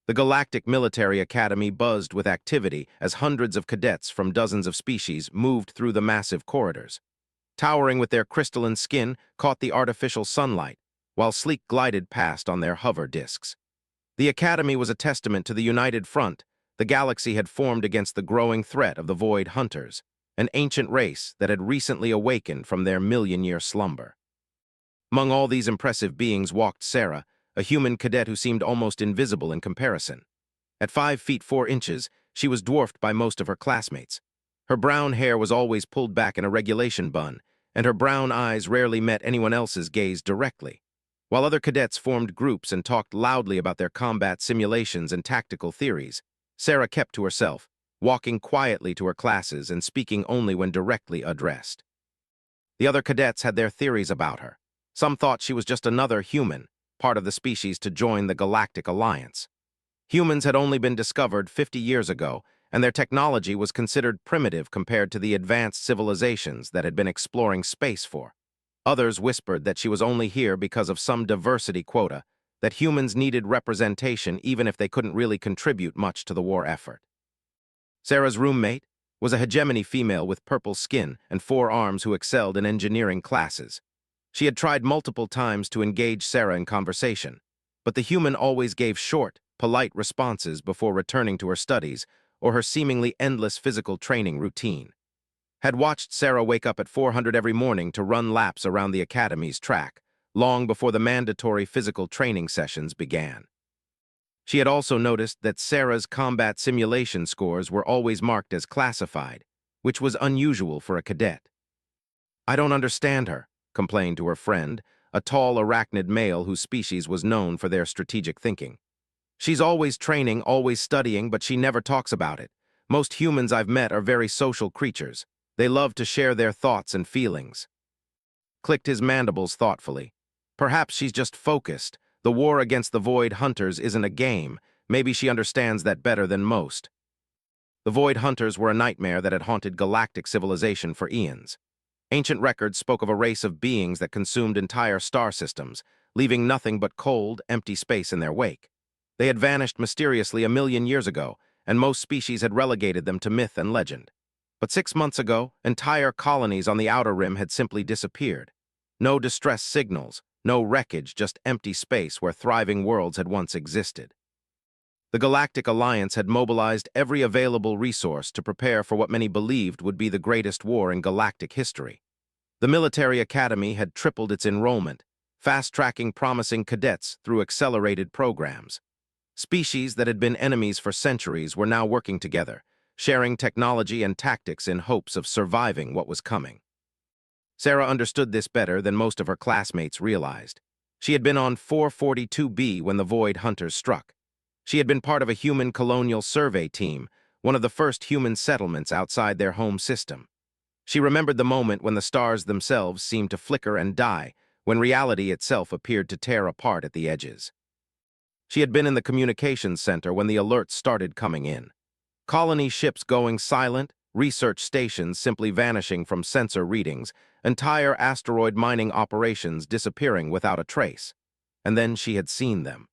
The Galactic Military Academy buzzed with activity as hundreds of cadets from dozens of species moved through the massive corridors. Towering with their crystalline skin caught the artificial sunlight, while sleek glided past on their hover discs. The Academy was a testament to the united front the galaxy had formed against the growing threat of the Void Hunters, an ancient race that had recently awakened from their million-year slumber. Among all these impressive beings walked Sarah, a human cadet who seemed almost invisible in comparison. At 5 feet 4 inches, she was dwarfed by most of her classmates. Her brown hair was always pulled back in a regulation bun, and her brown eyes rarely met anyone else's gaze directly. While other cadets formed groups and talked loudly about their combat simulations and tactical theories, Sarah kept to herself, walking quietly to her classes and speaking only when directly addressed. The other cadets had their theories about her. Some thought she was just another human, part of the species to join the Galactic Alliance. Humans had only been discovered 50 years ago, and their technology was considered primitive compared to the advanced civilizations that had been exploring space for. Others whispered that she was only here because of some diversity quota, that humans needed representation even if they couldn't really contribute much to the war effort. Sarah's roommate was a hegemony female with purple skin and 4 arms who excelled in engineering classes. She had tried multiple times to engage Sarah in conversation, but the human always gave short, polite responses before returning to her studies or her seemingly endless physical training routine. Had watched Sarah wake up at 400 every morning to run laps around the academy's track, long before the mandatory physical training sessions began. She had also noticed that Sarah's combat simulation scores were always marked as classified, which was unusual for a cadet. "I don't understand her," complained to her friend, a tall arachnid male whose species was known for their strategic thinking. "She's always training, always studying, but she never talks about it. Most humans I've met are very social creatures. They love to share their thoughts and feelings." Clicked his mandibles thoughtfully. Perhaps she's just focused. The war against the Void Hunters isn't a game. Maybe she understands that better than most. The Void Hunters were a nightmare that had haunted galactic civilization for eons. Ancient records spoke of a race of beings that consumed entire star systems, leaving nothing but cold, empty space in their wake. They had vanished mysteriously a million years ago, and most species had relegated them to myth and legend. But 6 months ago, entire colonies on the outer rim had simply disappeared. No distress signals, no wreckage, just empty space where thriving worlds had once existed. The Galactic Alliance had mobilized every available resource to prepare for what many believed would be the greatest war in galactic history. The military academy had tripled its enrollment, fast-tracking promising cadets through accelerated programs. Species that had been enemies for centuries were now working together, sharing technology and tactics in hopes of surviving what was coming. Sarah understood this better than most of her classmates realized. She had been on 442B when the Void Hunters struck. She had been part of a human colonial survey team, one of the first human settlements outside their home system. She remembered the moment when the stars themselves seemed to flicker and die, when reality itself appeared to tear apart at the edges. She had been in the communications center when the alerts started coming in. Colony ships going silent, research stations simply vanishing from sensor readings, entire asteroid mining operations disappearing without a trace. And then she had seen them.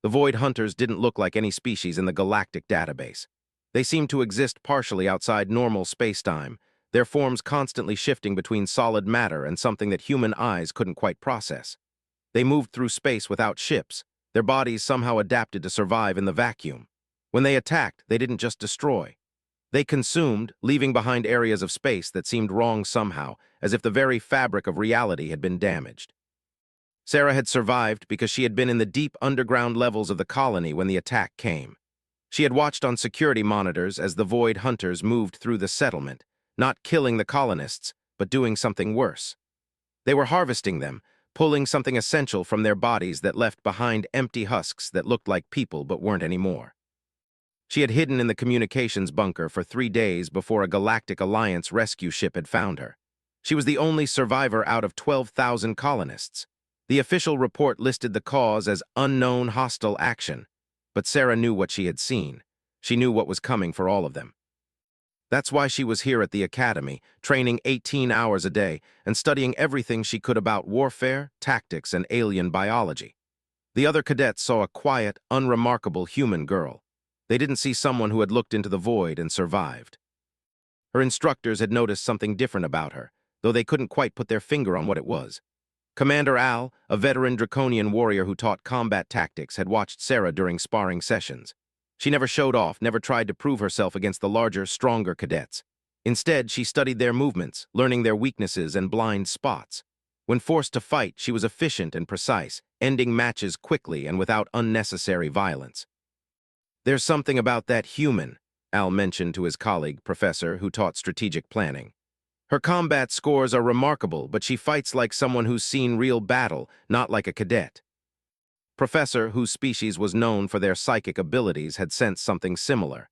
The Void Hunters didn't look like any species in the galactic database. They seemed to exist partially outside normal spacetime, their forms constantly shifting between solid matter and something that human eyes couldn't quite process. They moved through space without ships, their bodies somehow adapted to survive in the vacuum. When they attacked, they didn't just destroy. They consumed, leaving behind areas of space that seemed wrong somehow, as if the very fabric of reality had been damaged. Sarah had survived because she had been in the deep underground levels of the colony when the attack came. She had watched on security monitors as the Void Hunters moved through the settlement, not killing the colonists, but doing something worse. They were harvesting them, pulling something essential from their bodies that left behind empty husks that looked like people but weren't anymore. She had hidden in the communications bunker for 3 days before a Galactic Alliance rescue ship had found her. She was the only survivor out of 12,000 colonists. The official report listed the cause as unknown hostile action, but Sarah knew what she had seen. She knew what was coming for all of them. That's why she was here at the academy, training 18 hours a day and studying everything she could about warfare, tactics, and alien biology. The other cadets saw a quiet, unremarkable human girl. They didn't see someone who had looked into the void and survived. Her instructors had noticed something different about her, though they couldn't quite put their finger on what it was. Commander Al, a veteran draconian warrior who taught combat tactics, had watched Sarah during sparring sessions. She never showed off, never tried to prove herself against the larger, stronger cadets. Instead, she studied their movements, learning their weaknesses and blind spots. When forced to fight, she was efficient and precise, ending matches quickly and without unnecessary violence. "There's something about that human," Al mentioned to his colleague, Professor, who taught strategic planning. "Her combat scores are remarkable, but she fights like someone who's seen real battle, not like a cadet." Professor, whose species was known for their psychic abilities, had sensed something similar.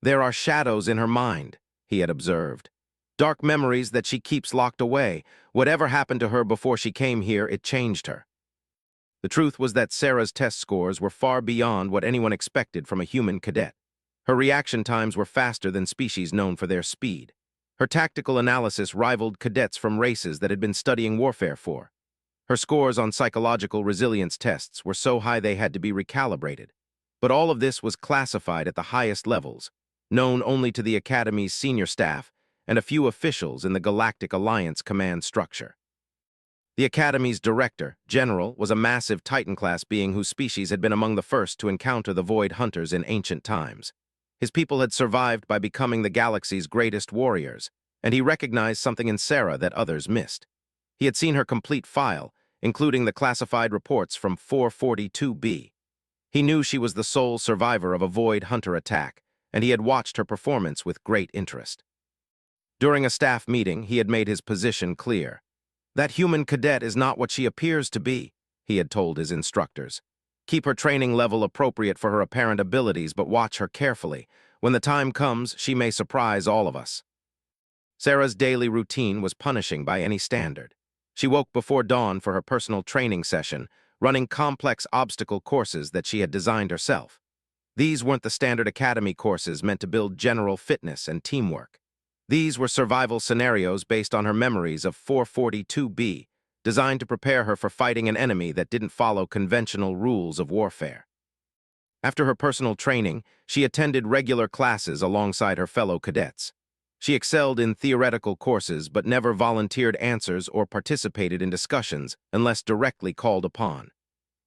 "There are shadows in her mind," he had observed. "Dark memories that she keeps locked away. Whatever happened to her before she came here, it changed her." The truth was that Sarah's test scores were far beyond what anyone expected from a human cadet. Her reaction times were faster than species known for their speed. Her tactical analysis rivaled cadets from races that had been studying warfare for. Her scores on psychological resilience tests were so high they had to be recalibrated. But all of this was classified at the highest levels, known only to the Academy's senior staff and a few officials in the Galactic Alliance command structure. The Academy's director, General, was a massive Titan-class being whose species had been among the first to encounter the Void Hunters in ancient times. His people had survived by becoming the galaxy's greatest warriors, and he recognized something in Sarah that others missed. He had seen her complete file, including the classified reports from 442B. He knew she was the sole survivor of a Void Hunter attack, and he had watched her performance with great interest. During a staff meeting, he had made his position clear. "That human cadet is not what she appears to be," he had told his instructors. "Keep her training level appropriate for her apparent abilities, but watch her carefully. When the time comes, she may surprise all of us." Sarah's daily routine was punishing by any standard. She woke before dawn for her personal training session, running complex obstacle courses that she had designed herself. These weren't the standard academy courses meant to build general fitness and teamwork. These were survival scenarios based on her memories of 442B, designed to prepare her for fighting an enemy that didn't follow conventional rules of warfare. After her personal training, she attended regular classes alongside her fellow cadets. She excelled in theoretical courses but never volunteered answers or participated in discussions unless directly called upon.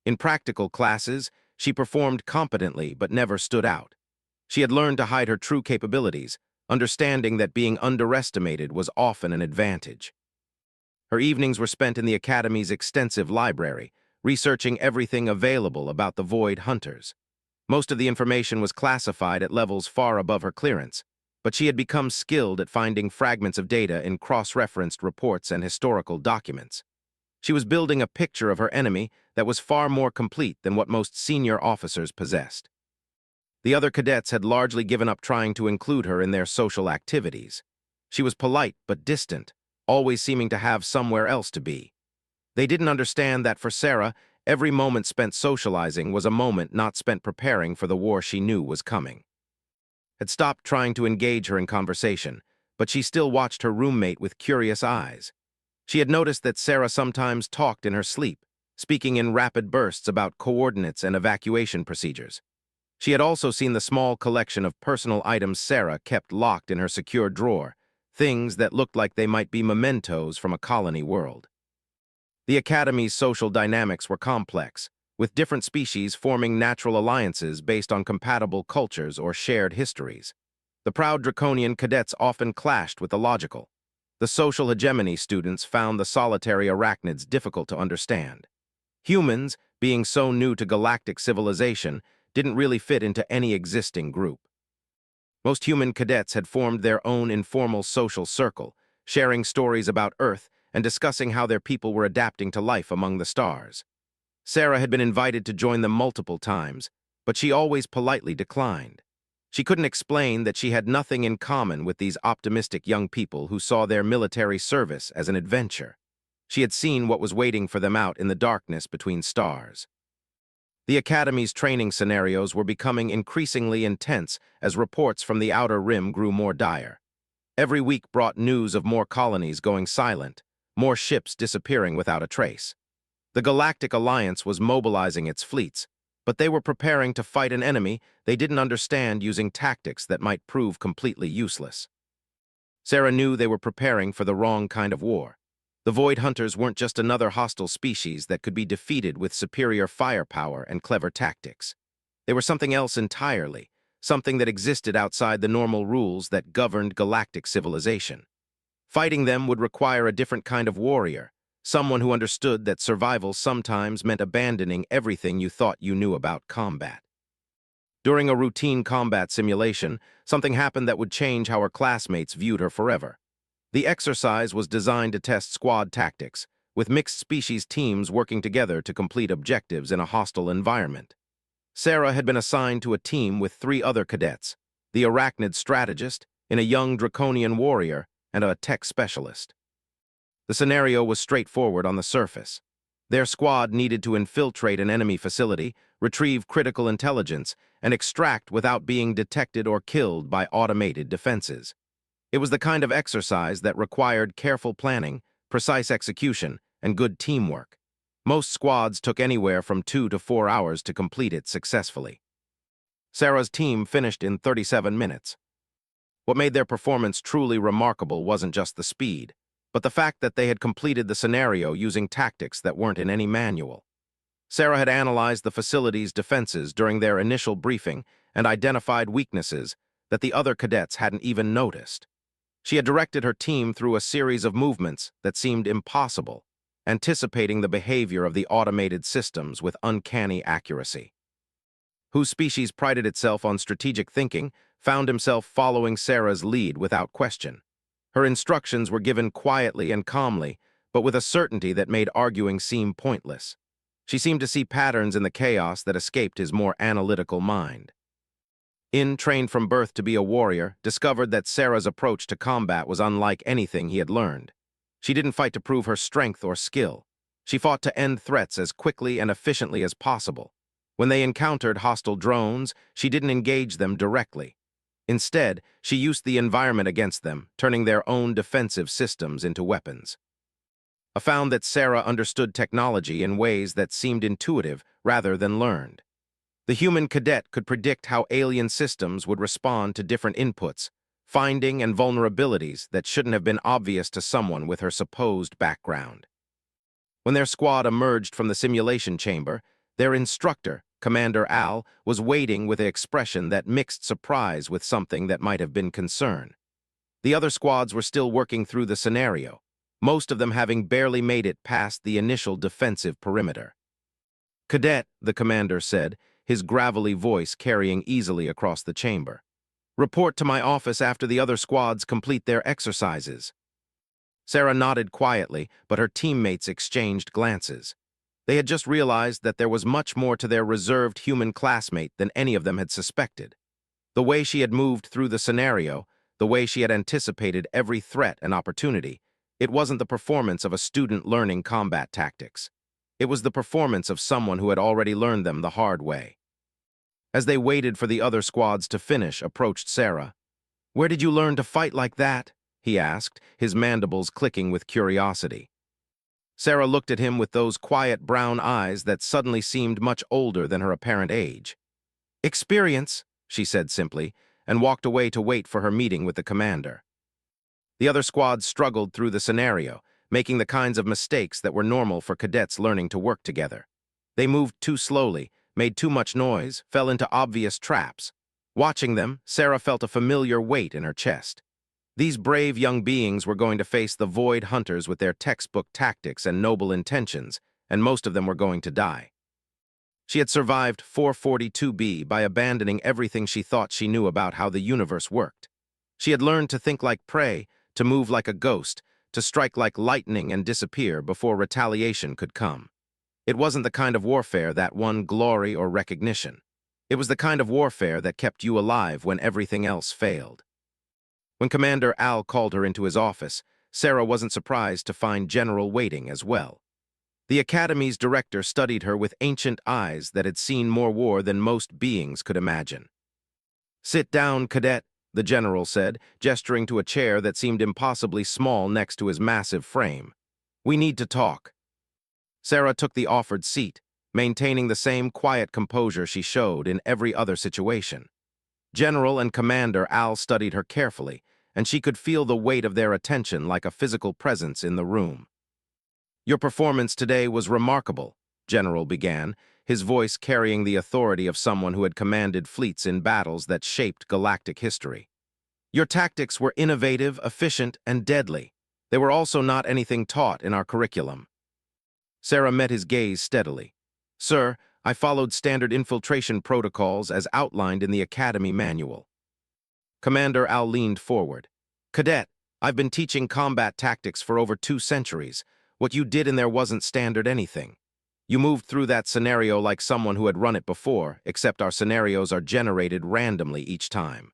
In practical classes, she performed competently but never stood out. She had learned to hide her true capabilities, understanding that being underestimated was often an advantage. Her evenings were spent in the Academy's extensive library, researching everything available about the Void Hunters. Most of the information was classified at levels far above her clearance, but she had become skilled at finding fragments of data in cross-referenced reports and historical documents. She was building a picture of her enemy that was far more complete than what most senior officers possessed. The other cadets had largely given up trying to include her in their social activities. She was polite but distant, always seeming to have somewhere else to be. They didn't understand that for Sarah, every moment spent socializing was a moment not spent preparing for the war she knew was coming. Had stopped trying to engage her in conversation, but she still watched her roommate with curious eyes. She had noticed that Sarah sometimes talked in her sleep, speaking in rapid bursts about coordinates and evacuation procedures. She had also seen the small collection of personal items Sarah kept locked in her secure drawer, things that looked like they might be mementos from a colony world. The Academy's social dynamics were complex, with different species forming natural alliances based on compatible cultures or shared histories. The proud draconian cadets often clashed with the logical. The social hegemony students found the solitary arachnids difficult to understand. Humans, being so new to galactic civilization, didn't really fit into any existing group. Most human cadets had formed their own informal social circle, sharing stories about Earth and discussing how their people were adapting to life among the stars. Sarah had been invited to join them multiple times, but she always politely declined. She couldn't explain that she had nothing in common with these optimistic young people who saw their military service as an adventure. She had seen what was waiting for them out in the darkness between stars. The Academy's training scenarios were becoming increasingly intense as reports from the Outer Rim grew more dire. Every week brought news of more colonies going silent, more ships disappearing without a trace. The Galactic Alliance was mobilizing its fleets, but they were preparing to fight an enemy they didn't understand using tactics that might prove completely useless. Sarah knew they were preparing for the wrong kind of war. The Void Hunters weren't just another hostile species that could be defeated with superior firepower and clever tactics. They were something else entirely, something that existed outside the normal rules that governed galactic civilization. Fighting them would require a different kind of warrior, someone who understood that survival sometimes meant abandoning everything you thought you knew about combat. During a routine combat simulation, something happened that would change how her classmates viewed her forever. The exercise was designed to test squad tactics, with mixed-species teams working together to complete objectives in a hostile environment. Sarah had been assigned to a team with 3 other cadets, the arachnid strategist, a young draconian warrior, and a tech specialist. The scenario was straightforward on the surface. Their squad needed to infiltrate an enemy facility, retrieve critical intelligence, and extract without being detected or killed by automated defenses. It was the kind of exercise that required careful planning, precise execution, and good teamwork. Most squads took anywhere from 2 to 4 hours to complete it successfully. Sarah's team finished in 37 minutes. What made their performance truly remarkable wasn't just the speed, but the fact that they had completed the scenario using tactics that weren't in any manual. Sarah had analyzed the facility's defenses during their initial briefing and identified weaknesses that the other cadets hadn't even noticed. She had directed her team through a series of movements that seemed impossible, anticipating the behavior of the automated systems with uncanny accuracy. Whose species prided itself on strategic thinking found himself following Sarah's lead without question. Her instructions were given quietly and calmly, but with a certainty that made arguing seem pointless. She seemed to see patterns in the chaos that escaped his more analytical mind. In, trained from birth to be a warrior, discovered that Sarah's approach to combat was unlike anything he had learned. She didn't fight to prove her strength or skill. She fought to end threats as quickly and efficiently as possible. When they encountered hostile drones, she didn't engage them directly. Instead, she used the environment against them, turning their own defensive systems into weapons. I found that Sarah understood technology in ways that seemed intuitive rather than learned. The human cadet could predict how alien systems would respond to different inputs, finding and vulnerabilities that shouldn't have been obvious to someone with her supposed background. When their squad emerged from the simulation chamber, their instructor, Commander Al, was waiting with an expression that mixed surprise with something that might have been concern. The other squads were still working through the scenario, most of them having barely made it past the initial defensive perimeter. "Cadet," the commander said, his gravelly voice carrying easily across the chamber. "Report to my office after the other squads complete their exercises." Sarah nodded quietly, but her teammates exchanged glances. They had just realized that there was much more to their reserved human classmate than any of them had suspected. The way she had moved through the scenario, the way she had anticipated every threat and opportunity, it wasn't the performance of a student learning combat tactics. It was the performance of someone who had already learned them the hard way. As they waited for the other squads to finish, approached Sarah. "Where did you learn to fight like that?" he asked, his mandibles clicking with curiosity. Sarah looked at him with those quiet brown eyes that suddenly seemed much older than her apparent age. "Experience," she said simply, and walked away to wait for her meeting with the commander. The other squads struggled through the scenario, making the kinds of mistakes that were normal for cadets learning to work together. They moved too slowly, made too much noise, fell into obvious traps. Watching them, Sarah felt a familiar weight in her chest. These brave young beings were going to face the Void Hunters with their textbook tactics and noble intentions, and most of them were going to die. She had survived 442B by abandoning everything she thought she knew about how the universe worked. She had learned to think like prey, to move like a ghost, to strike like lightning and disappear before retaliation could come. It wasn't the kind of warfare that won glory or recognition. It was the kind of warfare that kept you alive when everything else failed. When Commander Al called her into his office, Sarah wasn't surprised to find General waiting as well. The Academy's director studied her with ancient eyes that had seen more war than most beings could imagine. "Sit down, Cadet," the General said, gesturing to a chair that seemed impossibly small next to his massive frame. "We need to talk." Sarah took the offered seat, maintaining the same quiet composure she showed in every other situation. General and Commander Al studied her carefully, and she could feel the weight of their attention like a physical presence in the room. "Your performance today was remarkable," General began, his voice carrying the authority of someone who had commanded fleets in battles that shaped galactic history. "Your tactics were innovative, efficient, and deadly. They were also not anything taught in our curriculum." Sarah met his gaze steadily. "Sir, I followed standard infiltration protocols as outlined in the Academy manual." Commander Al leaned forward. "Cadet, I've been teaching combat tactics for over 2 centuries. What you did in there wasn't standard anything. You moved through that scenario like someone who had run it before, except our scenarios are generated randomly each time."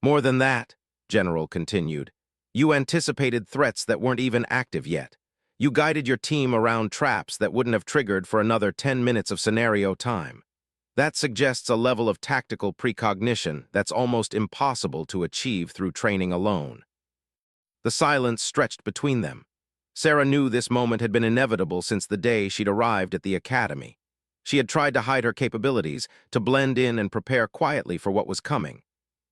"More than that," General continued, "you anticipated threats that weren't even active yet. You guided your team around traps that wouldn't have triggered for another 10 minutes of scenario time. That suggests a level of tactical precognition that's almost impossible to achieve through training alone." The silence stretched between them. Sarah knew this moment had been inevitable since the day she'd arrived at the academy. She had tried to hide her capabilities, to blend in and prepare quietly for what was coming.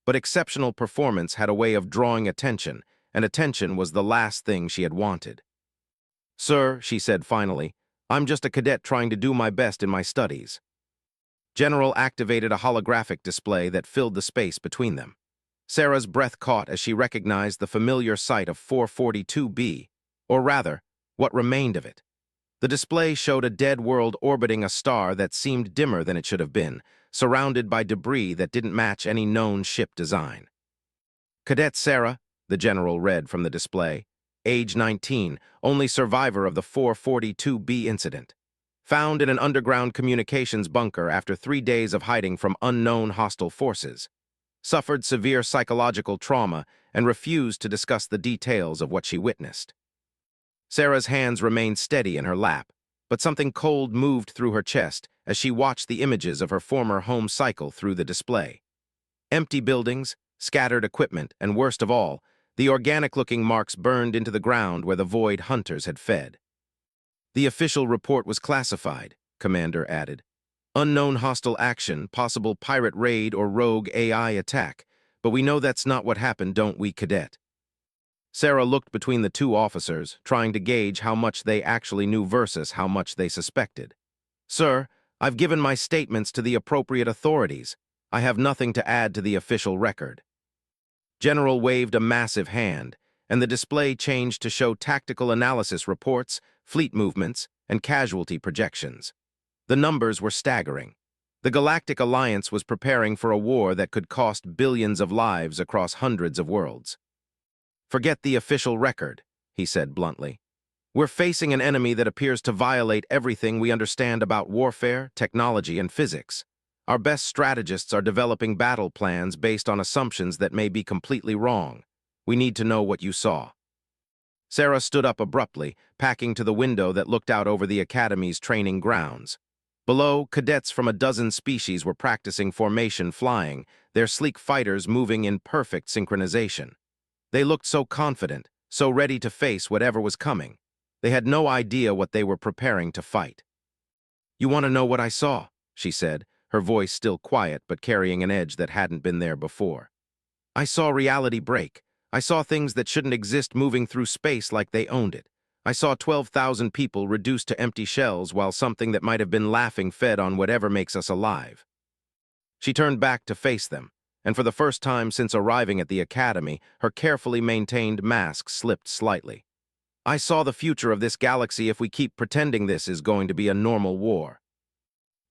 But exceptional performance had a way of drawing attention, and attention was the last thing she had wanted. "Sir," she said finally, "I'm just a cadet trying to do my best in my studies." General activated a holographic display that filled the space between them. Sarah's breath caught as she recognized the familiar sight of 442b, or rather, what remained of it. The display showed a dead world orbiting a star that seemed dimmer than it should have been, surrounded by debris that didn't match any known ship design. "Cadet Sarah," the general read from the display, "age 19, only survivor of the 442b incident. Found in an underground communications bunker after 3 days of hiding from unknown hostile forces. Suffered severe psychological trauma and refused to discuss the details of what she witnessed." Sarah's hands remained steady in her lap, but something cold moved through her chest as she watched the images of her former home cycle through the display. Empty buildings, scattered equipment, and worst of all, the organic-looking marks burned into the ground where the Void hunters had fed. "The official report was classified," Commander added. "Unknown hostile action, possible pirate raid or rogue AI attack. But we know that's not what happened, don't we, Cadet?" Sarah looked between the two officers, trying to gauge how much they actually knew versus how much they suspected. "Sir, I've given my statements to the appropriate authorities. I have nothing to add to the official record." General waved a massive hand, and the display changed to show tactical analysis reports, fleet movements, and casualty projections. The numbers were staggering. The Galactic Alliance was preparing for a war that could cost billions of lives across hundreds of worlds. "Forget the official record," he said bluntly. "We're facing an enemy that appears to violate everything we understand about warfare, technology, and physics. Our best strategists are developing battle plans based on assumptions that may be completely wrong. We need to know what you saw." Sarah stood up abruptly, packing to the window that looked out over the Academy's training grounds. Below, cadets from a dozen species were practicing formation flying, their sleek fighters moving in perfect synchronization. They looked so confident, so ready to face whatever was coming. They had no idea what they were preparing to fight. "You want to know what I saw?" she said, her voice still quiet but carrying an edge that hadn't been there before. "I saw reality break. I saw things that shouldn't exist moving through space like they owned it. I saw 12,000 people reduced to empty shells while something that might have been laughing fed on whatever makes us alive." She turned back to face them, and for the first time since arriving at the Academy, her carefully maintained mask slipped slightly. "I saw the future of this galaxy if we keep pretending this is going to be a normal war."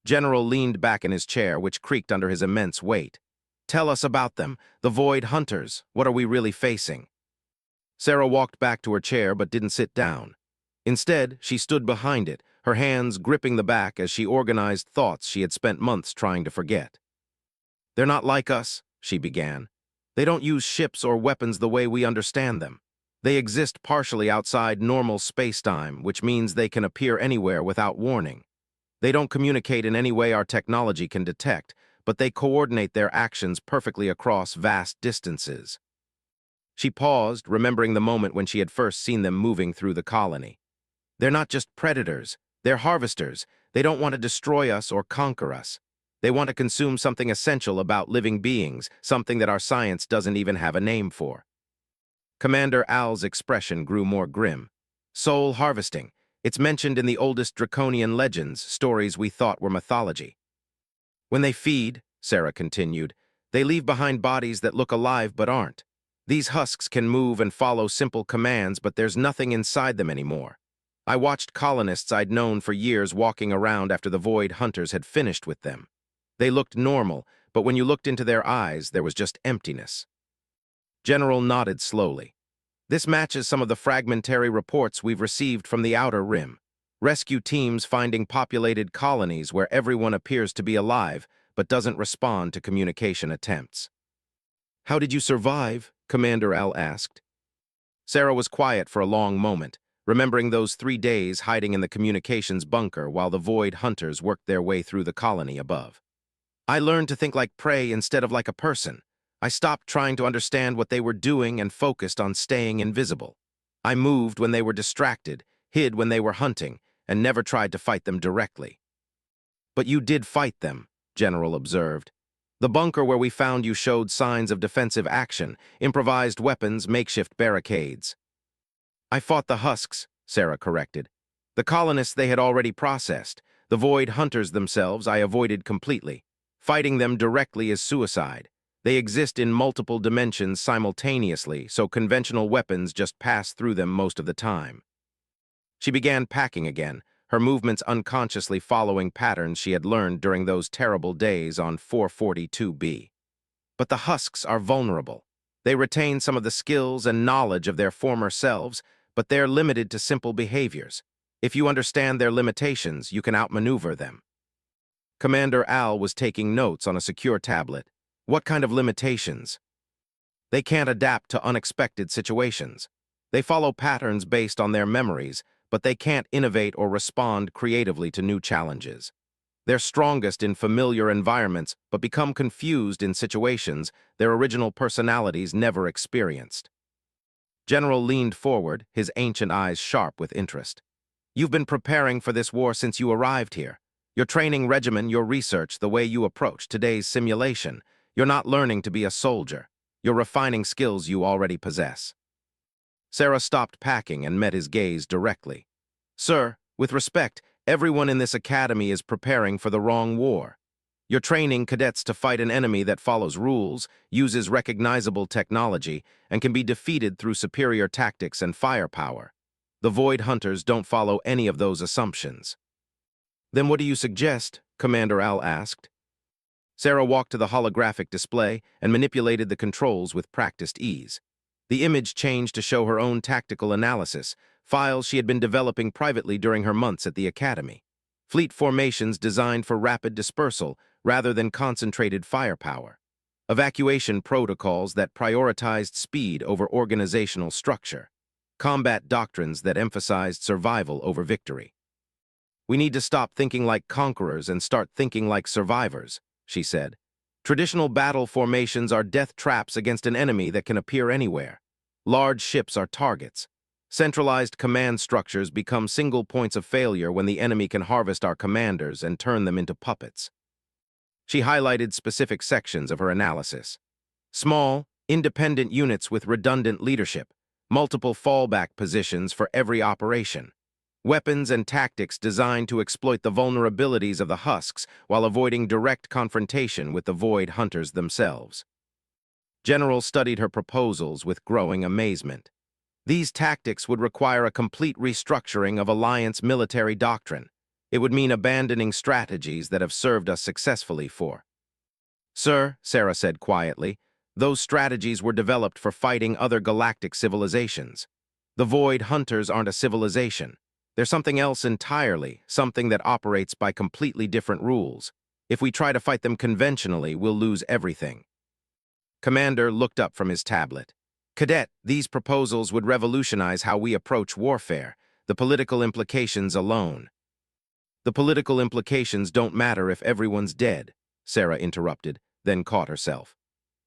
General leaned back in his chair, which creaked under his immense weight. "Tell us about them, the Void hunters. What are we really facing?" Sarah walked back to her chair but didn't sit down. Instead, she stood behind it, her hands gripping the back as she organized thoughts she had spent months trying to forget. "They're not like us," she began. "They don't use ships or weapons the way we understand them. They exist partially outside normal space-time, which means they can appear anywhere without warning. They don't communicate in any way our technology can detect, but they coordinate their actions perfectly across vast distances." She paused, remembering the moment when she had first seen them moving through the colony. They're not just predators. They're harvesters. They don't want to destroy us or conquer us. They want to consume something essential about living beings, something that our science doesn't even have a name for. Commander Al's expression grew more grim. Soul harvesting. It's mentioned in the oldest draconian legends, stories we thought were mythology. When they feed, Sarah continued, they leave behind bodies that look alive but aren't. These husks can move and follow simple commands, but there's nothing inside them anymore. I watched colonists I'd known for years walking around after the Void Hunters had finished with them. They looked normal, but when you looked into their eyes, there was just emptiness. General nodded slowly. This matches some of the fragmentary reports we've received from the Outer Rim. Rescue teams finding populated colonies where everyone appears to be alive, but doesn't respond to communication attempts. "How did you survive?" Commander Al asked. Sarah was quiet for a long moment, remembering those 3 days hiding in the communications bunker while the Void Hunters worked their way through the colony above. "I learned to think like prey instead of like a person. I stopped trying to understand what they were doing and focused on staying invisible. I moved when they were distracted, hid when they were hunting, and never tried to fight them directly." "But you did fight them," General observed. "The bunker where we found you showed signs of defensive action, improvised weapons, makeshift barricades." "I fought the husks," Sarah corrected. "The colonists they had already processed. The Void Hunters themselves I avoided completely. Fighting them directly is suicide. They exist in multiple dimensions simultaneously, so conventional weapons just pass through them most of the time." She began packing again, her movements unconsciously following patterns she had learned during those terrible days on 442B. "But the husks are vulnerable. They retain some of the skills and knowledge of their former selves, but they're limited to simple behaviors. If you understand their limitations, you can outmaneuver them." Commander Al was taking notes on a secure tablet. "What kind of limitations?" "They can't adapt to unexpected situations. They follow patterns based on their memories, but they can't innovate or respond creatively to new challenges. They're strongest in familiar environments, but become confused in situations their original personalities never experienced." General leaned forward, his ancient eyes sharp with interest. "You've been preparing for this war since you arrived here. Your training regimen, your research, the way you approach today's simulation. You're not learning to be a soldier. You're refining skills you already possess." Sarah stopped packing and met his gaze directly. "Sir, with respect, everyone in this academy is preparing for the wrong war. You're training cadets to fight an enemy that follows rules, uses recognizable technology, and can be defeated through superior tactics and firepower. The Void Hunters don't follow any of those assumptions." "Then what do you suggest?" Commander Al asked. Sarah walked to the holographic display and manipulated the controls with practiced ease. The image changed to show her own tactical analysis, files she had been developing privately during her months at the academy. Fleet formations designed for rapid dispersal rather than concentrated firepower. Evacuation protocols that prioritized speed over organizational structure. Combat doctrines that emphasized survival over victory. "We need to stop thinking like conquerors and start thinking like survivors," she said. "Traditional battle formations are death traps against an enemy that can appear anywhere. Large ships are targets. Centralized command structures become single points of failure when the enemy can harvest our commanders and turn them into puppets." She highlighted specific sections of her analysis. "Small, independent units with redundant leadership, multiple fallback positions for every operation. Weapons and tactics designed to exploit the vulnerabilities of the husks while avoiding direct confrontation with the Void Hunters themselves." General studied her proposals with growing amazement. These tactics would require a complete restructuring of Alliance military doctrine. It would mean abandoning strategies that have served us successfully for. "Sir," Sarah said quietly, "those strategies were developed for fighting other galactic civilizations. The Void Hunters aren't a civilization. They're something else entirely, something that operates by completely different rules. If we try to fight them conventionally, we'll lose everything." Commander looked up from his tablet. "Cadet, these proposals would revolutionize how we approach warfare, the political implications alone." "The political implications don't matter if everyone's dead," Sarah interrupted, then caught herself.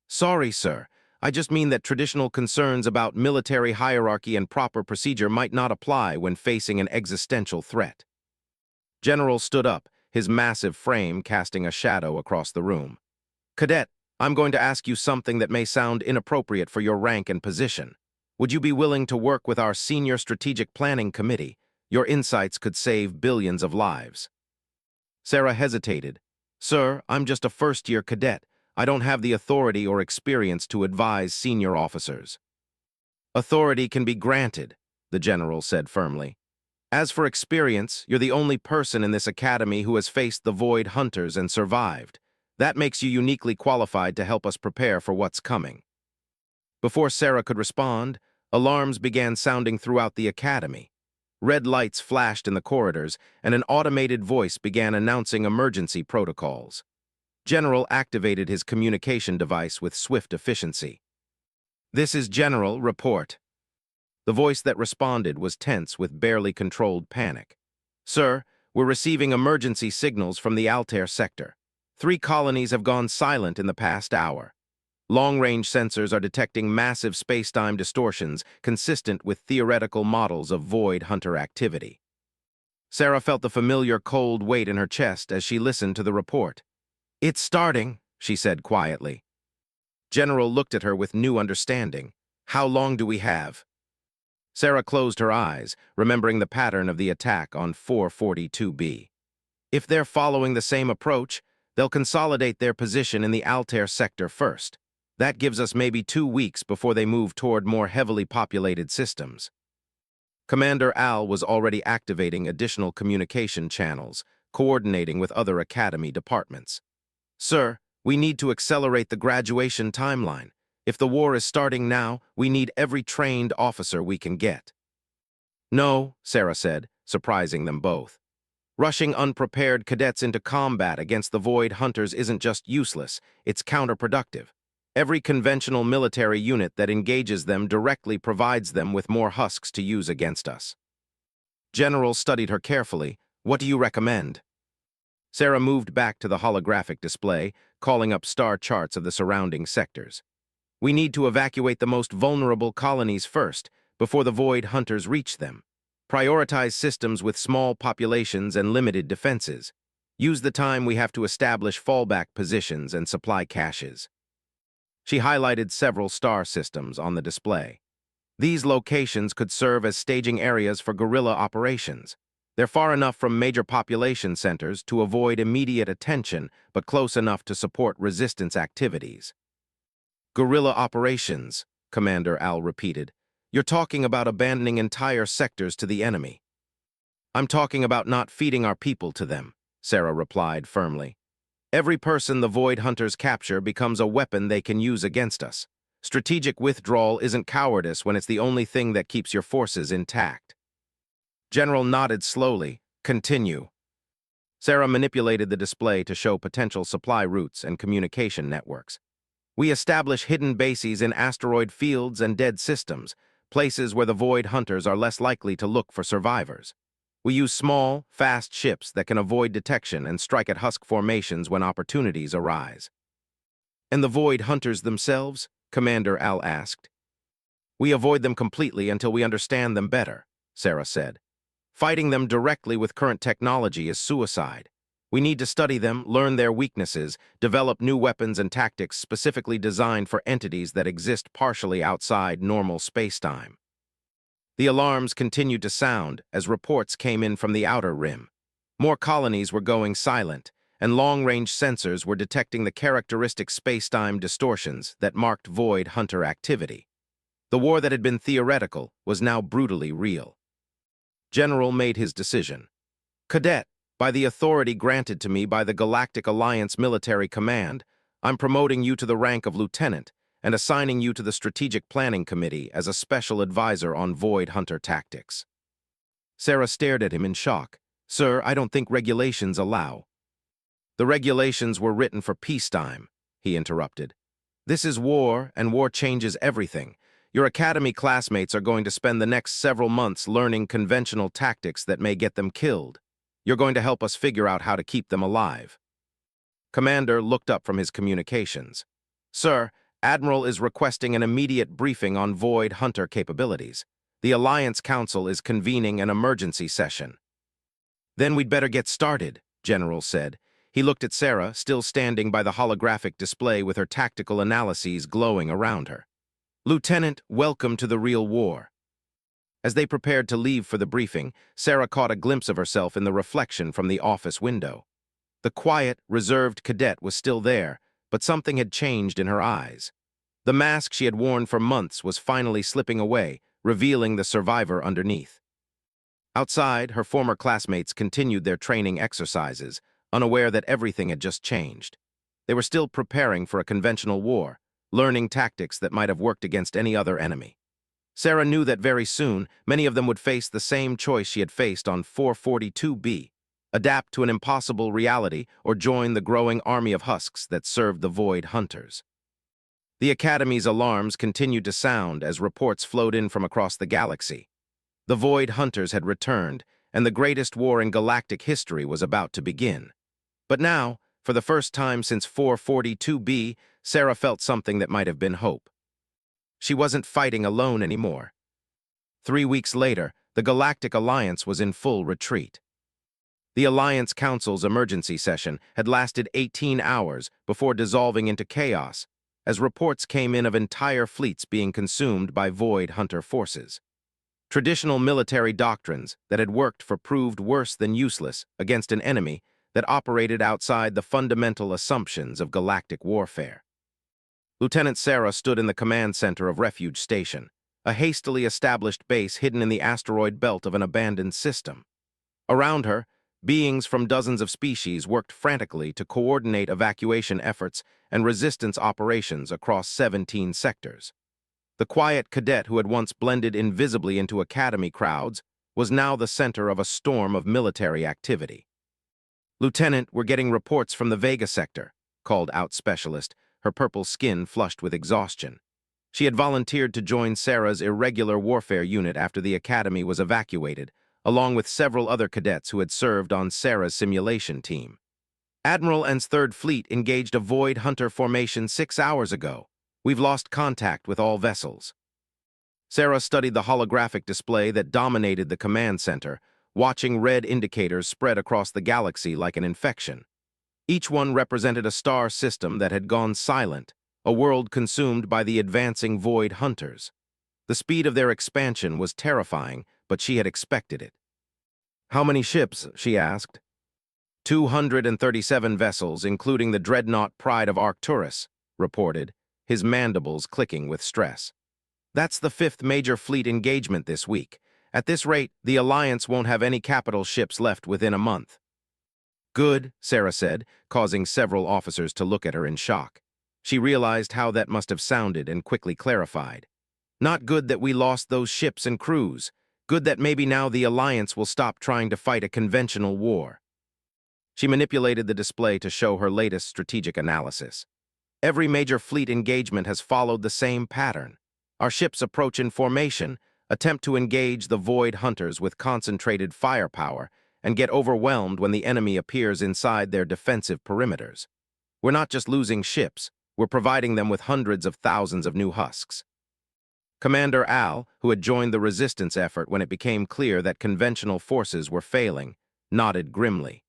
"Sorry, sir. I just mean that traditional concerns about military hierarchy and proper procedure might not apply when facing an existential threat. General stood up, his massive frame casting a shadow across the room. Cadet, I'm going to ask you something that may sound inappropriate for your rank and position. Would you be willing to work with our Senior Strategic Planning Committee? Your insights could save billions of lives. Sarah hesitated. Sir, I'm just a first-year cadet. I don't have the authority or experience to advise senior officers. Authority can be granted, the general said firmly. As for experience, you're the only person in this academy who has faced the Void Hunters and survived. That makes you uniquely qualified to help us prepare for what's coming. Before Sarah could respond, alarms began sounding throughout the academy. Red lights flashed in the corridors, and an automated voice began announcing emergency protocols. General activated his communication device with swift efficiency. This is General, report. The voice that responded was tense with barely controlled panic. Sir, we're receiving emergency signals from the Altair sector. 3 colonies have gone silent in the past hour. Long-range sensors are detecting massive spacetime distortions consistent with theoretical models of Void Hunter activity. Sarah felt the familiar cold weight in her chest as she listened to the report. It's starting, she said quietly. General looked at her with new understanding. How long do we have? Sarah closed her eyes, remembering the pattern of the attack on 442B. If they're following the same approach, they'll consolidate their position in the Altair sector first. That gives us maybe 2 weeks before they move toward more heavily populated systems. Commander Al was already activating additional communication channels, coordinating with other Academy departments. Sir, we need to accelerate the graduation timeline. If the war is starting now, we need every trained officer we can get. No, Sarah said, surprising them both. Rushing unprepared cadets into combat against the Void Hunters isn't just useless, it's counterproductive. Every conventional military unit that engages them directly provides them with more husks to use against us. General studied her carefully. What do you recommend? Sarah moved back to the holographic display, calling up star charts of the surrounding sectors. We need to evacuate the most vulnerable colonies first, before the Void Hunters reach them. Prioritize systems with small populations and limited defenses. Use the time we have to establish fallback positions and supply caches. She highlighted several star systems on the display. These locations could serve as staging areas for guerrilla operations. They're far enough from major population centers to avoid immediate attention, but close enough to support resistance activities. Guerrilla operations, Commander Al repeated. You're talking about abandoning entire sectors to the enemy. I'm talking about not feeding our people to them, Sarah replied firmly. Every person the Void Hunters capture becomes a weapon they can use against us. Strategic withdrawal isn't cowardice when it's the only thing that keeps your forces intact. General nodded slowly. Continue. Sarah manipulated the display to show potential supply routes and communication networks. We establish hidden bases in asteroid fields and dead systems, places where the Void Hunters are less likely to look for survivors. We use small, fast ships that can avoid detection and strike at husk formations when opportunities arise. And the Void Hunters themselves? Commander Al asked. We avoid them completely until we understand them better, Sarah said. Fighting them directly with current technology is suicide. We need to study them, learn their weaknesses, develop new weapons and tactics specifically designed for entities that exist partially outside normal spacetime. The alarms continued to sound as reports came in from the outer rim. More colonies were going silent, and long-range sensors were detecting the characteristic spacetime distortions that marked Void Hunter activity. The war that had been theoretical was now brutally real. General made his decision. Cadet, by the authority granted to me by the Galactic Alliance Military Command, I'm promoting you to the rank of lieutenant and assigning you to the Strategic Planning Committee as a special advisor on Void Hunter tactics. Sarah stared at him in shock. Sir, I don't think regulations allow. The regulations were written for peacetime, he interrupted. This is war, and war changes everything. Your academy classmates are going to spend the next several months learning conventional tactics that may get them killed. You're going to help us figure out how to keep them alive. Commander looked up from his communications. Sir, Admiral is requesting an immediate briefing on Void Hunter capabilities. The Alliance Council is convening an emergency session. Then we'd better get started, General said. He looked at Sarah, still standing by the holographic display with her tactical analyses glowing around her. Lieutenant, welcome to the real war. As they prepared to leave for the briefing, Sarah caught a glimpse of herself in the reflection from the office window. The quiet, reserved cadet was still there, but something had changed in her eyes. The mask she had worn for months was finally slipping away, revealing the survivor underneath. Outside, her former classmates continued their training exercises, unaware that everything had just changed. They were still preparing for a conventional war, learning tactics that might have worked against any other enemy. Sarah knew that very soon, many of them would face the same choice she had faced on 442B, adapt to an impossible reality or join the growing army of husks that served the Void Hunters. The Academy's alarms continued to sound as reports flowed in from across the galaxy. The Void Hunters had returned, and the greatest war in galactic history was about to begin. But now, for the first time since 442B, Sarah felt something that might have been hope. She wasn't fighting alone anymore. 3 weeks later, the Galactic Alliance was in full retreat. The Alliance Council's emergency session had lasted 18 hours before dissolving into chaos, as reports came in of entire fleets being consumed by Void Hunter forces. Traditional military doctrines that had worked proved worse than useless against an enemy that operated outside the fundamental assumptions of galactic warfare. Lieutenant Sarah stood in the command center of Refuge Station, a hastily established base hidden in the asteroid belt of an abandoned system. Around her, beings from dozens of species worked frantically to coordinate evacuation efforts and resistance operations across 17 sectors. The quiet cadet who had once blended invisibly into Academy crowds was now the center of a storm of military activity. "Lieutenant, we're getting reports from the Vega sector," called out Specialist, her purple skin flushed with exhaustion. She had volunteered to join Sarah's irregular warfare unit after the Academy was evacuated, along with several other cadets who had served on Sarah's simulation team. "Admiral and's Third Fleet engaged a Void Hunter formation 6 hours ago. We've lost contact with all vessels." Sarah studied the holographic display that dominated the command center, watching red indicators spread across the galaxy like an infection. Each one represented a star system that had gone silent, a world consumed by the advancing Void Hunters. The speed of their expansion was terrifying, but she had expected it. "How many ships?" she asked. 237 vessels, including the dreadnought Pride of Arcturus, reported, his mandibles clicking with stress. "That's the 5th major fleet engagement this week. At this rate, the Alliance won't have any capital ships left within a month." "Good," Sarah said, causing several officers to look at her in shock. She realized how that must have sounded and quickly clarified. "Not good that we lost those ships and crews. Good that maybe now the Alliance will stop trying to fight a conventional war." She manipulated the display to show her latest strategic analysis. "Every major fleet engagement has followed the same pattern. Our ships approach in formation, attempt to engage the Void Hunters with concentrated firepower, and get overwhelmed when the enemy appears inside their defensive perimeters. We're not just losing ships, we're providing them with hundreds of thousands of new husks." Commander Al, who had joined the resistance effort when it became clear that conventional forces were failing, nodded grimly.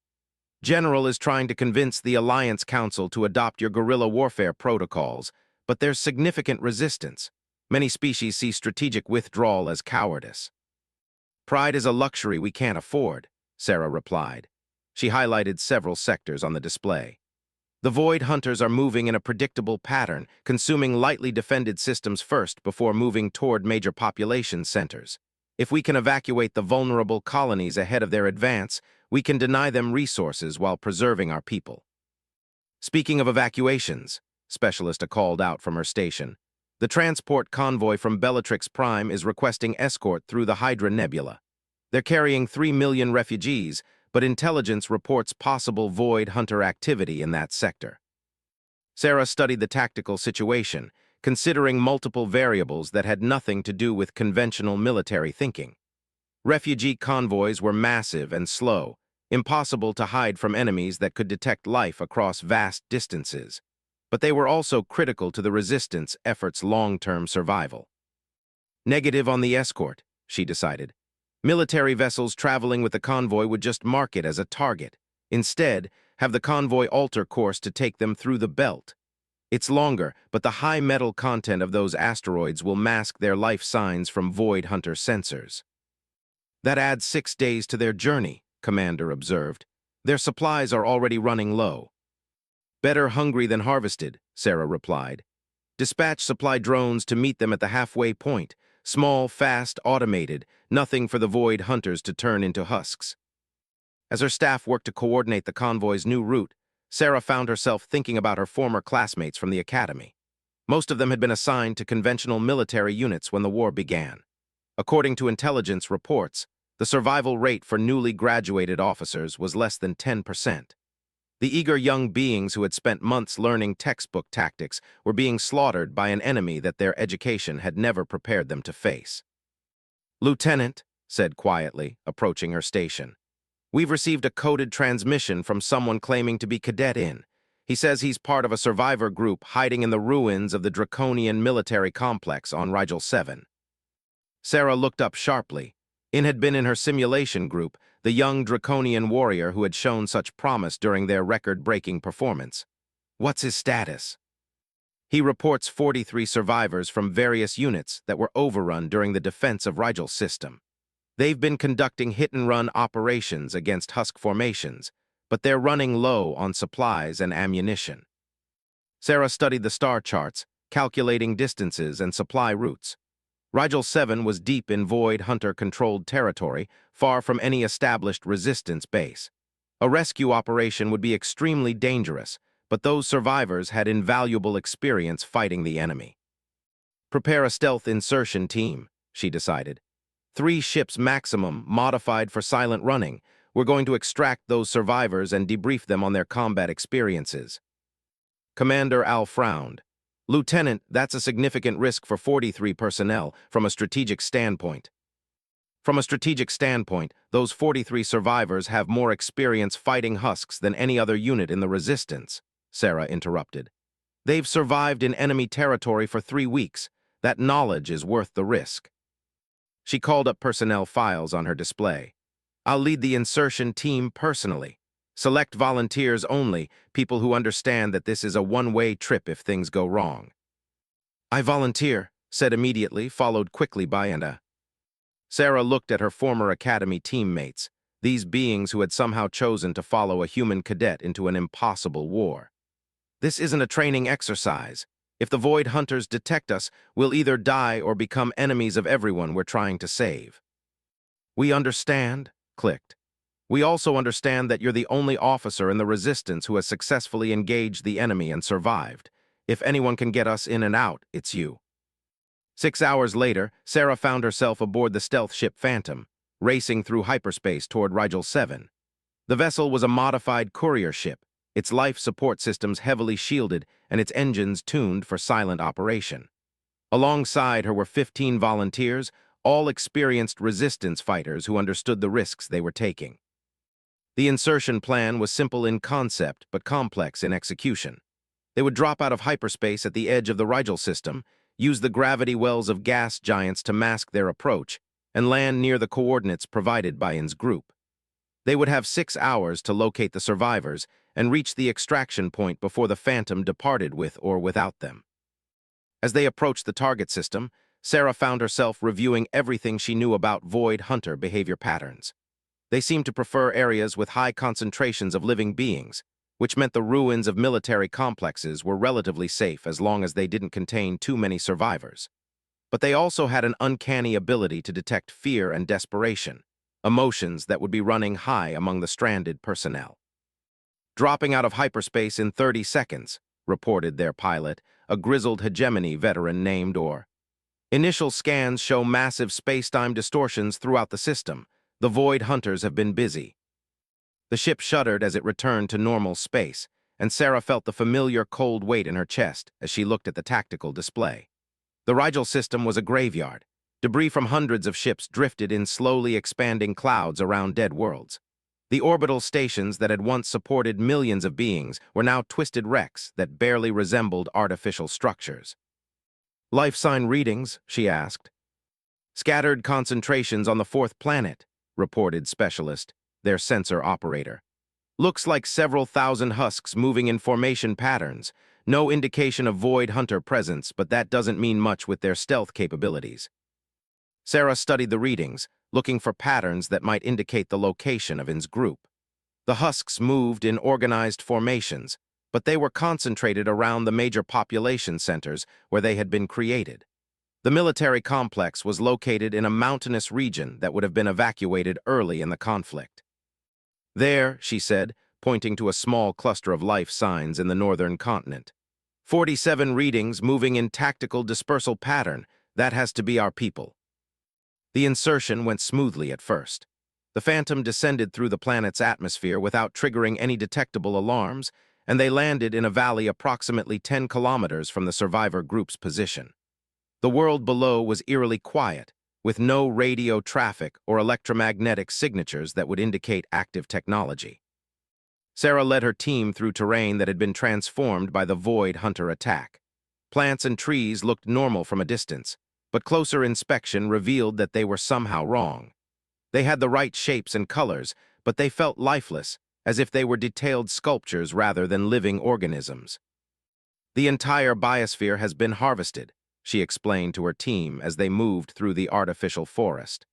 "General is trying to convince the Alliance Council to adopt your guerrilla warfare protocols, but there's significant resistance. Many species see strategic withdrawal as cowardice." "Pride is a luxury we can't afford," Sarah replied. She highlighted several sectors on the display. "The Void Hunters are moving in a predictable pattern, consuming lightly defended systems first before moving toward major population centers. If we can evacuate the vulnerable colonies ahead of their advance, we can deny them resources while preserving our people." "Speaking of evacuations," Specialista called out from her station, "the transport convoy from Bellatrix Prime is requesting escort through the Hydra Nebula. They're carrying 3 million refugees, but intelligence reports possible Void Hunter activity in that sector." Sarah studied the tactical situation, considering multiple variables that had nothing to do with conventional military thinking. Refugee convoys were massive and slow, impossible to hide from enemies that could detect life across vast distances. but they were also critical to the resistance effort's long-term survival. Negative on the escort, she decided. Military vessels traveling with the convoy would just mark it as a target. Instead, have the convoy alter course to take them through the belt. It's longer, but the high metal content of those asteroids will mask their life signs from Void Hunter sensors. That adds 6 days to their journey, Commander observed. Their supplies are already running low. Better hungry than harvested, Sarah replied. Dispatch supply drones to meet them at the halfway point. Small, fast, automated, nothing for the Void Hunters to turn into husks. As her staff worked to coordinate the convoy's new route, Sarah found herself thinking about her former classmates from the academy. Most of them had been assigned to conventional military units when the war began. According to intelligence reports, the survival rate for newly graduated officers was less than 10%. The eager young beings who had spent months learning textbook tactics were being slaughtered by an enemy that their education had never prepared them to face. Lieutenant, said quietly, approaching her station. We've received a coded transmission from someone claiming to be Cadet in. He says he's part of a survivor group hiding in the ruins of the draconian military complex on Rigel 7. Sarah looked up sharply. In had been in her simulation group, the young draconian warrior who had shown such promise during their record-breaking performance. What's his status? He reports 43 survivors from various units that were overrun during the defense of Rigel's system. They've been conducting hit-and-run operations against Husk formations, but they're running low on supplies and ammunition. Sarah studied the star charts, calculating distances and supply routes. Rigel 7 was deep in Void Hunter-controlled territory, far from any established resistance base. A rescue operation would be extremely dangerous, but those survivors had invaluable experience fighting the enemy. Prepare a stealth insertion team, she decided. 3 ships maximum, modified for silent running. We're going to extract those survivors and debrief them on their combat experiences. Commander Al frowned. Lieutenant, that's a significant risk for 43 personnel from a strategic standpoint. From a strategic standpoint, those 43 survivors have more experience fighting husks than any other unit in the resistance, Sarah interrupted. They've survived in enemy territory for 3 weeks. That knowledge is worth the risk. She called up personnel files on her display. I'll lead the insertion team personally. Select volunteers only, people who understand that this is a one-way trip if things go wrong. I volunteer, said immediately, followed quickly by Anna. Sarah looked at her former academy teammates, these beings who had somehow chosen to follow a human cadet into an impossible war. This isn't a training exercise. If the Void Hunters detect us, we'll either die or become enemies of everyone we're trying to save. We understand, clicked. We also understand that you're the only officer in the Resistance who has successfully engaged the enemy and survived. If anyone can get us in and out, it's you. 6 hours later, Sarah found herself aboard the stealth ship Phantom, racing through hyperspace toward Rigel 7. The vessel was a modified courier ship, its life support systems heavily shielded and its engines tuned for silent operation. Alongside her were 15 volunteers, all experienced resistance fighters who understood the risks they were taking. The insertion plan was simple in concept but complex in execution. They would drop out of hyperspace at the edge of the Rigel system, use the gravity wells of gas giants to mask their approach, and land near the coordinates provided by IN's group. They would have 6 hours to locate the survivors and reach the extraction point before the Phantom departed with or without them. As they approached the target system, Sarah found herself reviewing everything she knew about Void Hunter behavior patterns. They seemed to prefer areas with high concentrations of living beings, which meant the ruins of military complexes were relatively safe as long as they didn't contain too many survivors. But they also had an uncanny ability to detect fear and desperation, emotions that would be running high among the stranded personnel. Dropping out of hyperspace in 30 seconds, reported their pilot, a grizzled hegemony veteran named Or. Initial scans show massive space-time distortions throughout the system. The Void Hunters have been busy. The ship shuddered as it returned to normal space, and Sarah felt the familiar cold weight in her chest as she looked at the tactical display. The Rigel system was a graveyard. Debris from hundreds of ships drifted in slowly expanding clouds around dead worlds. The orbital stations that had once supported millions of beings were now twisted wrecks that barely resembled artificial structures. Life sign readings, she asked. Scattered concentrations on the fourth planet, reported Specialist, their sensor operator. Looks like several thousand husks moving in formation patterns. No indication of Void Hunter presence, but that doesn't mean much with their stealth capabilities. Sarah studied the readings, looking for patterns that might indicate the location of In's group. The husks moved in organized formations, but they were concentrated around the major population centers where they had been created. The military complex was located in a mountainous region that would have been evacuated early in the conflict. There, she said, pointing to a small cluster of life signs in the northern continent. 47 readings moving in tactical dispersal pattern. That has to be our people. The insertion went smoothly at first. The Phantom descended through the planet's atmosphere without triggering any detectable alarms, and they landed in a valley approximately 10 kilometers from the survivor group's position. The world below was eerily quiet, with no radio traffic or electromagnetic signatures that would indicate active technology. Sarah led her team through terrain that had been transformed by the Void Hunter attack. Plants and trees looked normal from a distance, but closer inspection revealed that they were somehow wrong. They had the right shapes and colors, but they felt lifeless, as if they were detailed sculptures rather than living organisms. The entire biosphere has been harvested, she explained to her team as they moved through the artificial forest.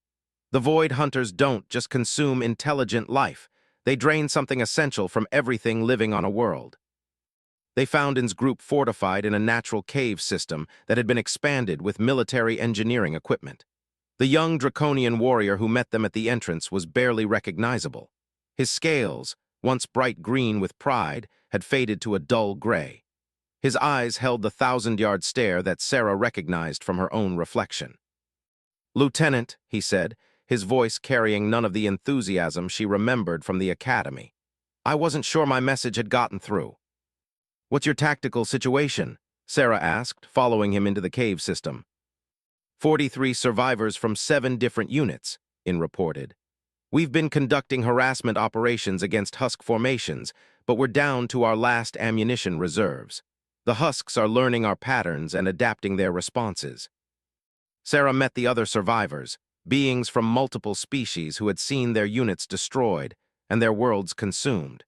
The Void Hunters don't just consume intelligent life, they drain something essential from everything living on a world. They found In's group fortified in a natural cave system that had been expanded with military engineering equipment. The young draconian warrior who met them at the entrance was barely recognizable. His scales, once bright green with pride, had faded to a dull gray. His eyes held the 1,000-yard stare that Sarah recognized from her own reflection. "Lieutenant," he said, his voice carrying none of the enthusiasm she remembered from the academy. "I wasn't sure my message had gotten through." "What's your tactical situation?" Sarah asked, following him into the cave system. 43 survivors from 7 different units, In reported. "We've been conducting harassment operations against husk formations, but we're down to our last ammunition reserves. The husks are learning our patterns and adapting their responses." Sarah met the other survivors, beings from multiple species who had seen their units destroyed and their worlds consumed.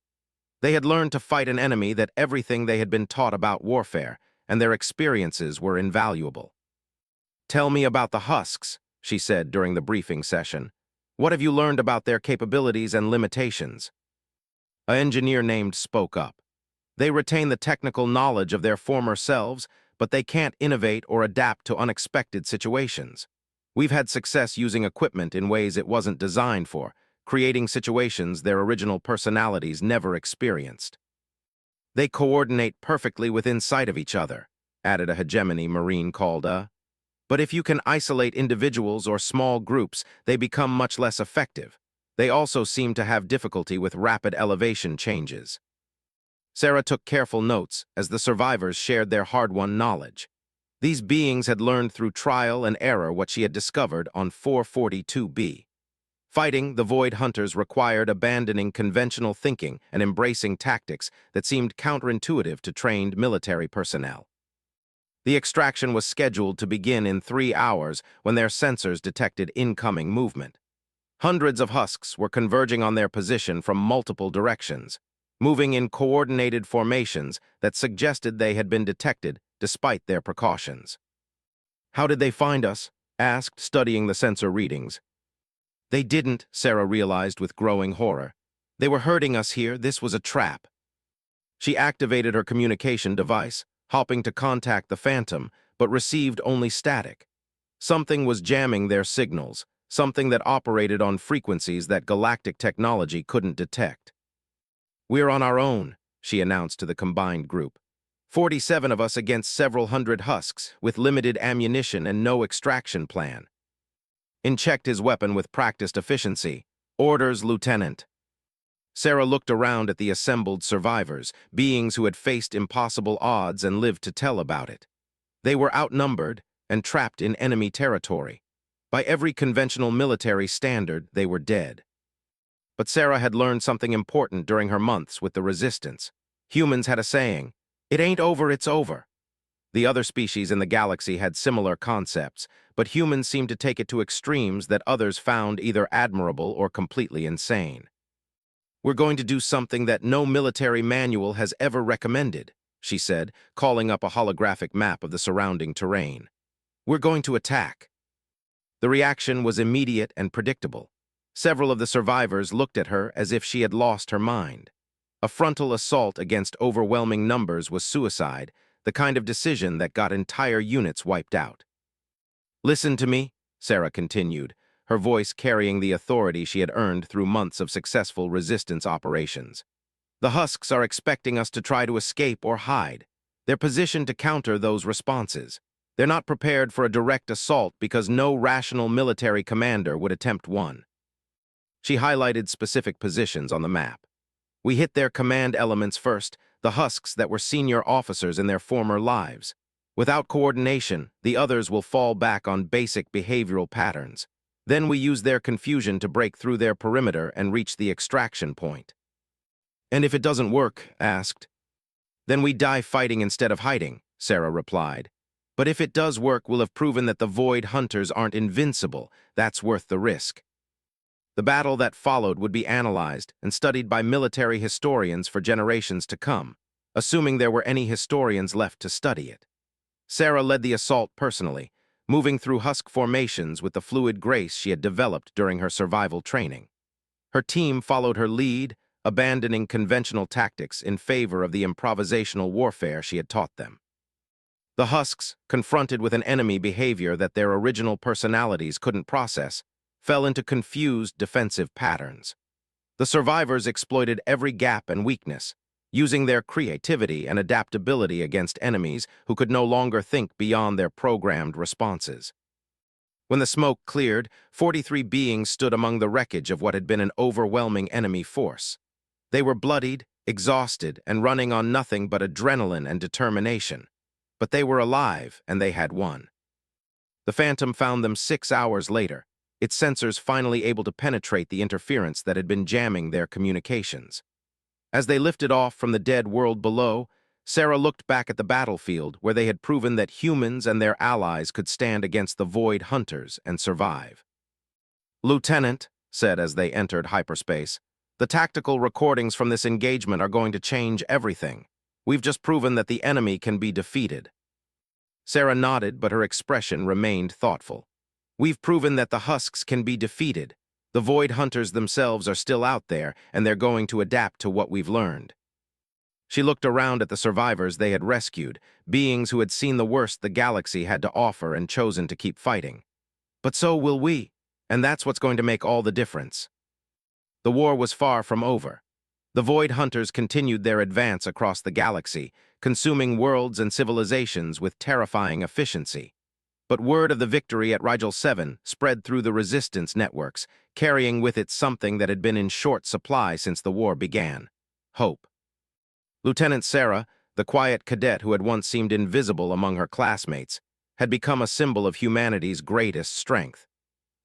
They had learned to fight an enemy that everything they had been taught about warfare, and their experiences were invaluable. "Tell me about the husks," she said during the briefing session. "What have you learned about their capabilities and limitations?" An engineer named spoke up. "They retain the technical knowledge of their former selves, but they can't innovate or adapt to unexpected situations. We've had success using equipment in ways it wasn't designed for, creating situations their original personalities never experienced. They coordinate perfectly within sight of each other," added a hegemony Marine called a. "But if you can isolate individuals or small groups, they become much less effective. They also seem to have difficulty with rapid elevation changes." Sarah took careful notes as the survivors shared their hard-won knowledge. These beings had learned through trial and error what she had discovered on 442B. Fighting the Void Hunters required abandoning conventional thinking and embracing tactics that seemed counterintuitive to trained military personnel. The extraction was scheduled to begin in 3 hours when their sensors detected incoming movement. Hundreds of husks were converging on their position from multiple directions, moving in coordinated formations that suggested they had been detected despite their precautions. "How did they find us?" asked, studying the sensor readings. "They didn't," Sarah realized with growing horror. "They were herding us here. This was a trap." She activated her communication device, hoping to contact the Phantom, but received only static. Something was jamming their signals, something that operated on frequencies that galactic technology couldn't detect. "We're on our own," she announced to the combined group. 47 of us against several hundred husks, with limited ammunition and no extraction plan." In checked his weapon with practiced efficiency. "Orders, Lieutenant." Sarah looked around at the assembled survivors, beings who had faced impossible odds and lived to tell about it. They were outnumbered and trapped in enemy territory. By every conventional military standard, they were dead. But Sarah had learned something important during her months with the Resistance. Humans had a saying, "It ain't over, it's over." The other species in the galaxy had similar concepts, but humans seemed to take it to extremes that others found either admirable or completely insane. "We're going to do something that no military manual has ever recommended," she said, calling up a holographic map of the surrounding terrain. "We're going to attack." The reaction was immediate and predictable. Several of the survivors looked at her as if she had lost her mind. A frontal assault against overwhelming numbers was suicide, the kind of decision that got entire units wiped out. "Listen to me," Sarah continued, her voice carrying the authority she had earned through months of successful resistance operations. "The husks are expecting us to try to escape or hide. They're positioned to counter those responses. They're not prepared for a direct assault because no rational military commander would attempt one." She highlighted specific positions on the map. "We hit their command elements first, the husks that were senior officers in their former lives. Without coordination, the others will fall back on basic behavioral patterns. Then we use their confusion to break through their perimeter and reach the extraction point." "And if it doesn't work," asked. "Then we die fighting instead of hiding," Sarah replied. "But if it does work, we'll have proven that the Void Hunters aren't invincible. That's worth the risk." The battle that followed would be analyzed and studied by military historians for generations to come, assuming there were any historians left to study it. Sarah led the assault personally, moving through husk formations with the fluid grace she had developed during her survival training. Her team followed her lead, abandoning conventional tactics in favor of the improvisational warfare she had taught them. The husks, confronted with an enemy behavior that their original personalities couldn't process, fell into confused defensive patterns. The survivors exploited every gap and weakness, using their creativity and adaptability against enemies who could no longer think beyond their programmed responses. When the smoke cleared, 43 beings stood among the wreckage of what had been an overwhelming enemy force. They were bloodied, exhausted, and running on nothing but adrenaline and determination. But they were alive, and they had won. The Phantom found them 6 hours later, its sensors finally able to penetrate the interference that had been jamming their communications. As they lifted off from the dead world below, Sarah looked back at the battlefield where they had proven that humans and their allies could stand against the Void Hunters and survive. "Lieutenant," said as they entered hyperspace, "the tactical recordings from this engagement are going to change everything. We've just proven that the enemy can be defeated." Sarah nodded, but her expression remained thoughtful. "We've proven that the husks can be defeated. The Void Hunters themselves are still out there, and they're going to adapt to what we've learned." She looked around at the survivors they had rescued, beings who had seen the worst the galaxy had to offer and chosen to keep fighting. "But so will we, and that's what's going to make all the difference." The war was far from over. The Void Hunters continued their advance across the galaxy, consuming worlds and civilizations with terrifying efficiency. But word of the victory at Rigel 7 spread through the resistance networks, carrying with it something that had been in short supply since the war began: hope. Lieutenant Sarah, the quiet cadet who had once seemed invisible among her classmates, had become a symbol of humanity's greatest strength.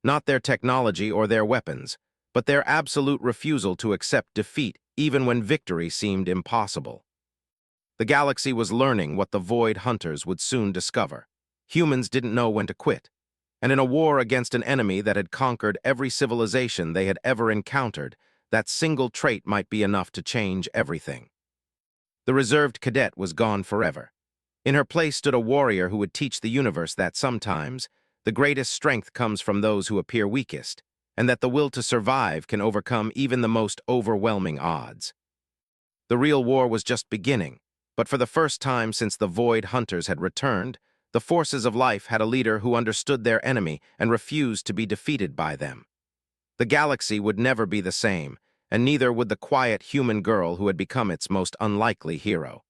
Not their technology or their weapons, but their absolute refusal to accept defeat even when victory seemed impossible. The galaxy was learning what the Void Hunters would soon discover. Humans didn't know when to quit, and in a war against an enemy that had conquered every civilization they had ever encountered, that single trait might be enough to change everything. The reserved cadet was gone forever. In her place stood a warrior who would teach the universe that sometimes the greatest strength comes from those who appear weakest, and that the will to survive can overcome even the most overwhelming odds. The real war was just beginning, but for the first time since the Void Hunters had returned, the forces of life had a leader who understood their enemy and refused to be defeated by them. The galaxy would never be the same, and neither would the quiet human girl who had become its most unlikely hero.